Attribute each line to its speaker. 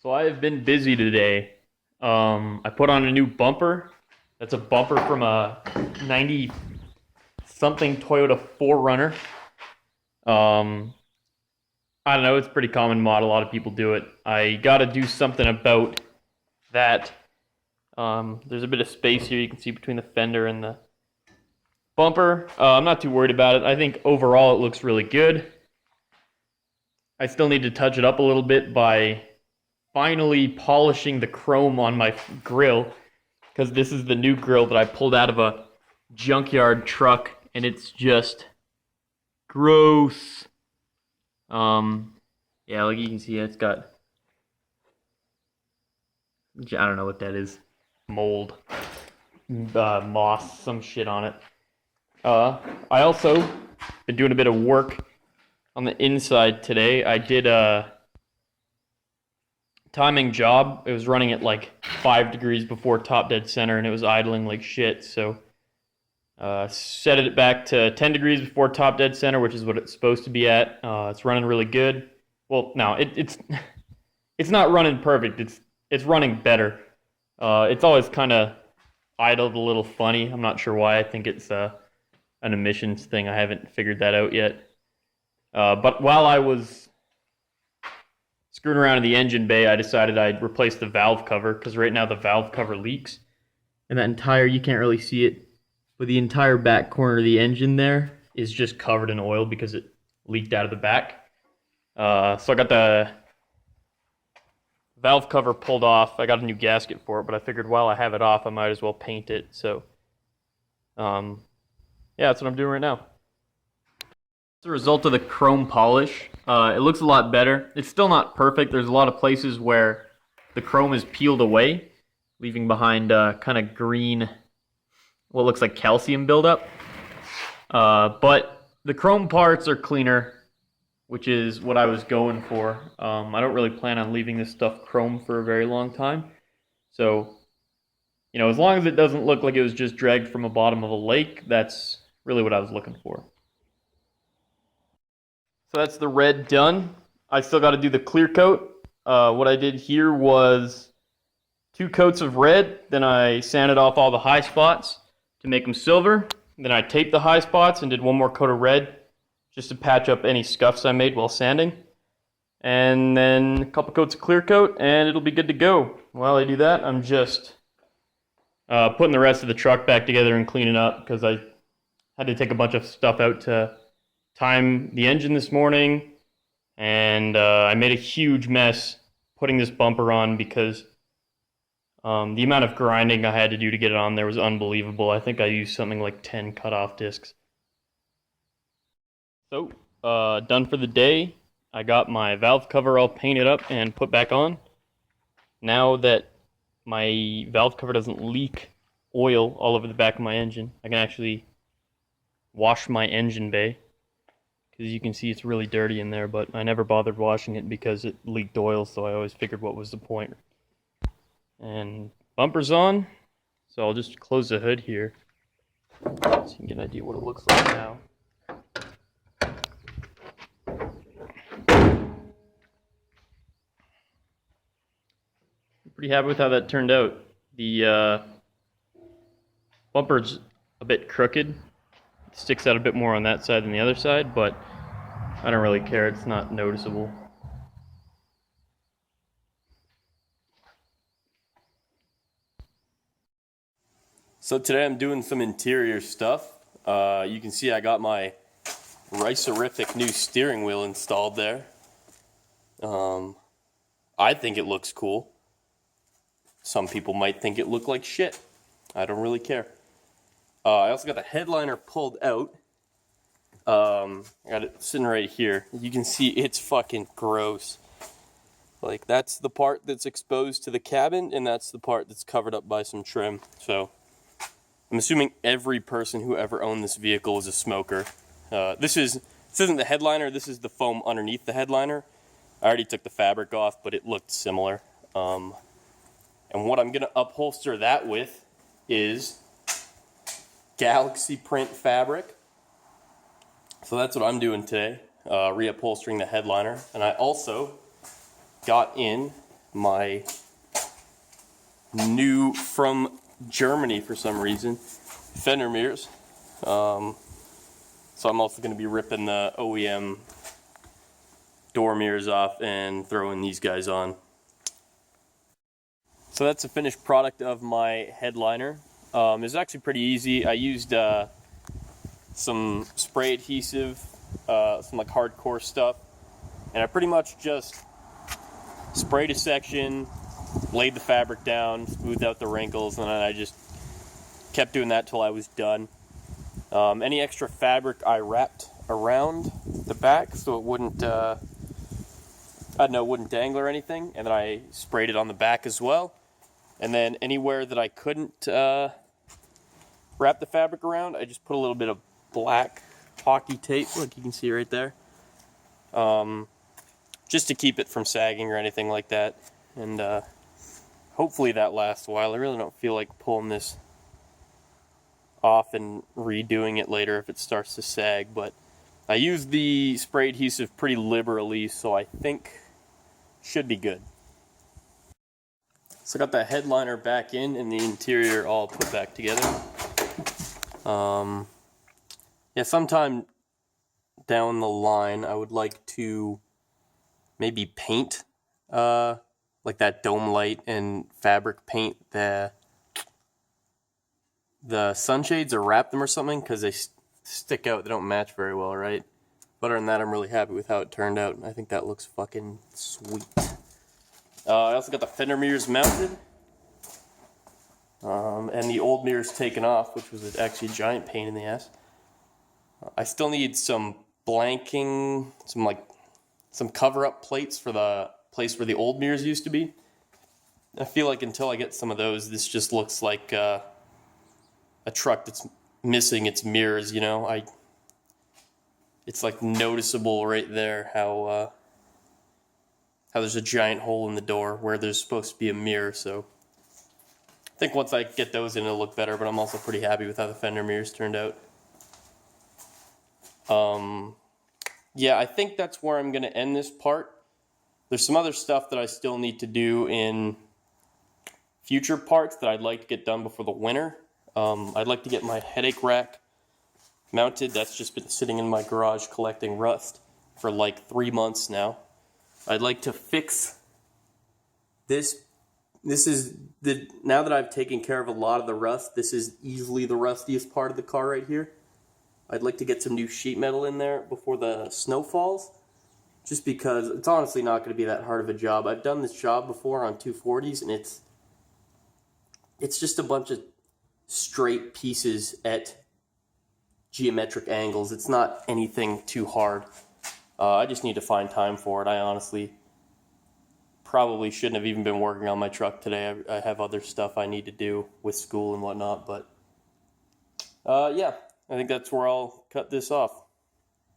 Speaker 1: So I have been busy today. I put on a new bumper. That's a bumper from a 90-something Toyota 4Runner. I don't know, it's a pretty common model. A lot of people do it. I got to do something about that. There's a bit of space here you can see between the fender and the bumper. I'm not too worried about it. I think overall it looks really good. I still need to touch it up a little bit by finally polishing the chrome on my grill, because this is the new grill that I pulled out of a junkyard truck and it's just gross. Yeah, like you can see, it's got, I don't know what that is, mold, moss, some shit on it. I also been doing a bit of work on the inside today. I did a timing job. It was running at like 5 degrees before top dead center and it was idling like shit, so set it back to 10 degrees before top dead center, which is what it's supposed to be at. It's running really good. Well, no, it's not running perfect. It's running better. It's always kind of idled a little funny. I'm not sure why. I think it's an emissions thing. I haven't figured that out yet. But while I was screwing around in the engine bay, I decided I'd replace the valve cover, because right now the valve cover leaks. And that entire, you can't really see it, but the entire back corner of the engine there is just covered in oil because it leaked out of the back. So I got the valve cover pulled off. I got a new gasket for it, but I figured while I have it off, I might as well paint it. So, yeah, that's what I'm doing right now. As a result of the chrome polish, it looks a lot better. It's still not perfect. There's a lot of places where the chrome is peeled away, leaving behind kind of green, what looks like calcium buildup. But the chrome parts are cleaner, which is what I was going for. I don't really plan on leaving this stuff chrome for a very long time. So, you know, as long as it doesn't look like it was just dragged from the bottom of a lake, that's really what I was looking for. So that's the red done. I still got to do the clear coat. What I did here was 2 coats of red, then I sanded off all the high spots to make them silver. Then I taped the high spots and did 1 more coat of red just to patch up any scuffs I made while sanding. And then a couple coats of clear coat and it'll be good to go. While I do that, I'm just putting the rest of the truck back together and cleaning up, because I had to take a bunch of stuff out to time the engine this morning, and I made a huge mess putting this bumper on because the amount of grinding I had to do to get it on there was unbelievable. I think I used something like 10 cutoff discs. So, done for the day. I got my valve cover all painted up and put back on. Now that my valve cover doesn't leak oil all over the back of my engine, I can actually wash my engine bay, because you can see it's really dirty in there, but I never bothered washing it because it leaked oil, so I always figured what was the point. And bumper's on, so I'll just close the hood here so you can get an idea what it looks like now. I'm pretty happy with how that turned out. The bumper's a bit crooked. It sticks out a bit more on that side than the other side, but I don't really care. It's not noticeable.
Speaker 2: So today I'm doing some interior stuff. You can see I got my Resale new steering wheel installed there. I think it looks cool. Some people might think it looked like shit. I don't really care. I also got the headliner pulled out. I got it sitting right here. You can see it's fucking gross. Like, that's the part that's exposed to the cabin, and that's the part that's covered up by some trim. So I'm assuming every person who ever owned this vehicle is a smoker. This isn't the headliner, this is the foam underneath the headliner. I already took the fabric off, but it looked similar. And what I'm gonna upholster that with is Galaxy print fabric. So that's what I'm doing today, reupholstering the headliner. And I also got in my new, from Germany for some reason, fender mirrors. So I'm also going to be ripping the OEM door mirrors off and throwing these guys on. So that's the finished product of my headliner. It was actually pretty easy. I used some spray adhesive, some like hardcore stuff, and I pretty much just sprayed a section, laid the fabric down, smoothed out the wrinkles, and then I just kept doing that till I was done. Any extra fabric I wrapped around the back so it wouldn't, wouldn't dangle or anything, and then I sprayed it on the back as well. And then anywhere that I couldn't wrap the fabric around, I just put a little bit of black hockey tape, like you can see right there, just to keep it from sagging or anything like that. And hopefully that lasts a while. I really don't feel like pulling this off and redoing it later if it starts to sag, but I used the spray adhesive pretty liberally, so I think should be good. So I got the headliner back in and the interior all put back together. Yeah, sometime down the line I would like to maybe paint like that dome light and fabric paint the sunshades, or wrap them or something, because they stick out. They don't match very well, right? But other than that, I'm really happy with how it turned out. I think that looks fucking sweet. I also got the fender mirrors mounted, and the old mirrors taken off, which was actually a giant pain in the ass. I still need some blanking, some cover-up plates for the place where the old mirrors used to be. I feel like until I get some of those, this just looks like a truck that's missing its mirrors, you know? It's like noticeable right there how there's a giant hole in the door where there's supposed to be a mirror. So I think once I get those in, it'll look better, but I'm also pretty happy with how the fender mirrors turned out. Yeah, I think that's where I'm going to end this part. There's some other stuff that I still need to do in future parts that I'd like to get done before the winter. I'd like to get my headache rack mounted. That's just been sitting in my garage collecting rust for like 3 months now. I'd like to fix this. Now that I've taken care of a lot of the rust, this is easily the rustiest part of the car right here. I'd like to get some new sheet metal in there before the snow falls, just because it's honestly not going to be that hard of a job. I've done this job before on 240s, and it's just a bunch of straight pieces at geometric angles. It's not anything too hard. I just need to find time for it. I honestly probably shouldn't have even been working on my truck today. I have other stuff I need to do with school and whatnot, but yeah, I think that's where I'll cut this off.